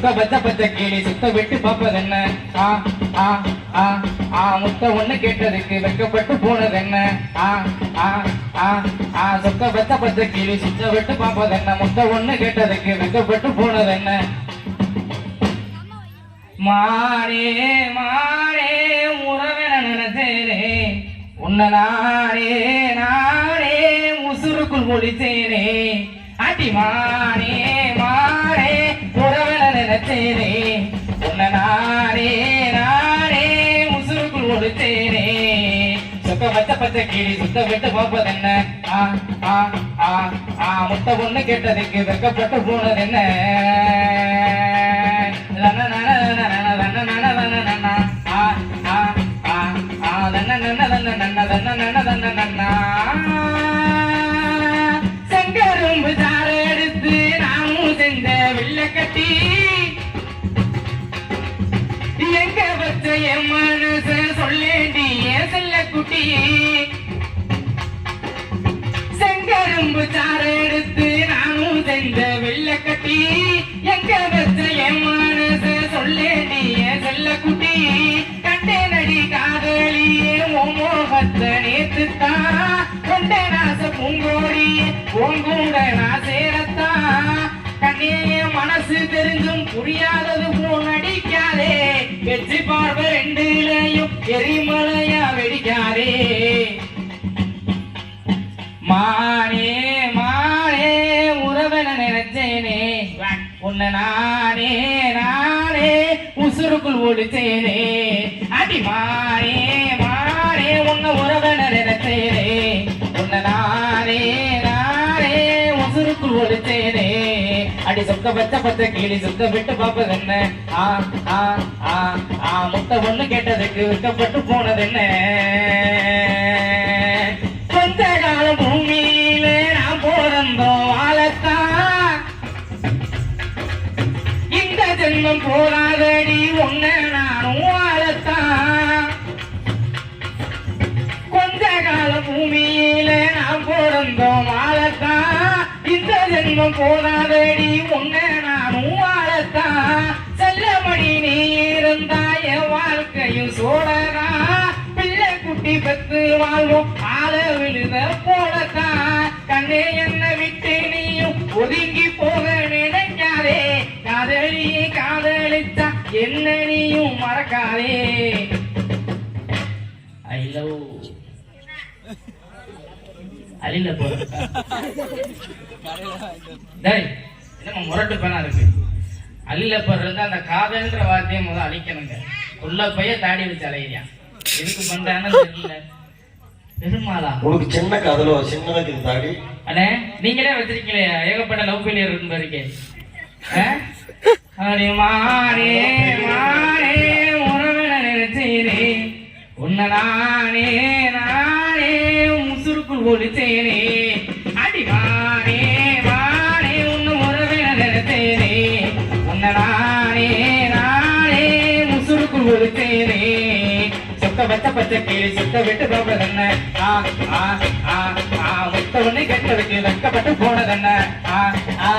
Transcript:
சொக்க பச்சை பச்சை கீழி சுத்த விட்டு பார்ப்பது என்ன ஆ ஆ ஆ ஆ முத்த ஒண்ணு கேட்டதுக்கு வெக்கப்பட்டு போனது என்ன ஆ ஆ ஆ ஆ சொக்க பச்சை பச்சை கீழி சுத்த விட்டு பார்ப்பது என்ன முத்த ஒண்ணு கேட்டதுக்கு வெக்கப்பட்டு போனது என்ன மாறே மாறே உறவென நினைச்சேனே உன்னை நானே நானே உசுருக்குள் முடிச்சேனே அடி மாறே மாறே உறவென நினைச்சேனே உன்னை நானே நானே உசுருக்குள் முடிச்சேனே சொக்க பச்சை பச்சை கீழி சுத்த விட்டு பார்ப்பது என்ன ஆ ஆ ஆ ஆ முத்த ஒண்ணு கேட்டதுக்கு வெக்கப்பட்டு போனது என்ன செங்கரும்பு சார எடுத்து நாமும் செஞ்ச வெள்ளை கட்டி எங்க வச்ச என் மனச சொல்லேண்டி என் செல்ல குட்டி செங்கரும்பு சார எடுத்து நாமும் செஞ்ச வெள்ளை கட்டி எங்க வச்ச என் மனச சொல்லேண்டி என் செல்ல குட்டி கண்டே நடி காதலியே மோகத்தை நேத்துத்தான் கொண்ட நாச பூங்கோடியே பூங்கூட நாசேரத்தான் கண்ணிய மனசு தெரிஞ்சும் புரியாதது போல் நடிக்காதே வெற்றி பார்வை ரெண்டுலையும் எரிமலையா வெடிக்காதே மானே மானே உறவென நினைச்சேனே உன்னை நானே நானே உசுருக்குள் ஒடிச்சேனே அடி மானே மானே உன்னை உறவென நினைச்சேனே உன்னை நானே நானே உசுருக்குள் ஒடிச்சேனே அடி சொக்க பச்சை பச்சை கீழி சுத்த விட்டு பார்ப்பது என்ன ஆ ஆ ஆ ஆ முத்த ஒண்ணு கேட்டதுக்கு விற்கப்பட்டு போனது என்ன கொஞ்ச காலம் பூமியில நான் பிறந்தோம் வாழத்தான் இந்த ஜென்மம் போராதடி ஒன்ன நானும் வாழத்தான் கொஞ்ச காலம் பூமியில நான் பிறந்தோம் வாழத்தான் இந்த ஜென்மம் போராதடி ஒன்ன நானும் வாழத்தான் செல்லமணி நீ இருந்தாய வாழ்க்கையும் சோழரா பிள்ளை குட்டி பெத்து வாழ்வோம் ஆள விழுத போலத்தான் கண்ணே என்ன விட்டு நீயும் ஒதுங்கி போக நினைக்காதே காதலியே காதலிச்சா என்ன நீயும் மறக்காதே ஐ லவ் அலில போற டேய் என்ன முரட்டு பேனா இருக்கு அலில போறது அந்த காதல்ன்ற வார்த்தையை முதல்ல அழிக்கணுங்க உள்ள போய் தாடி வச்சு அலையிறியா எதுக்கு பண்றான்னு தெரியல பெருமாளா உனக்கு சின்ன காதலோ சின்னதுக்கு தாடி அண்ணே நீங்களே வச்சிருக்கீங்களே ஏகப்பட்ட லவ் ஃபெயிலியர் இருக்கும் பாருங்க அடி மானே மானே உறவென நினைச்சேனே உன்னை நானே நானே முசுருக்குள் ஒடிச்சேனே அடி மானே மானே உன்னை உறவென நினைச்சேனே உன்னை நானே நானே முசுருக்குள் ஒடிச்சேனே சொக்க பச்சை பச்சை கீழி சுத்த விட்டு பார்ப்பது என்ன ஆ ஆ ஆ ஆ முத்த ஒண்ணு கெட்டதுக்கு வெக்கப்பட்டு போனது என்ன ஆ ஆ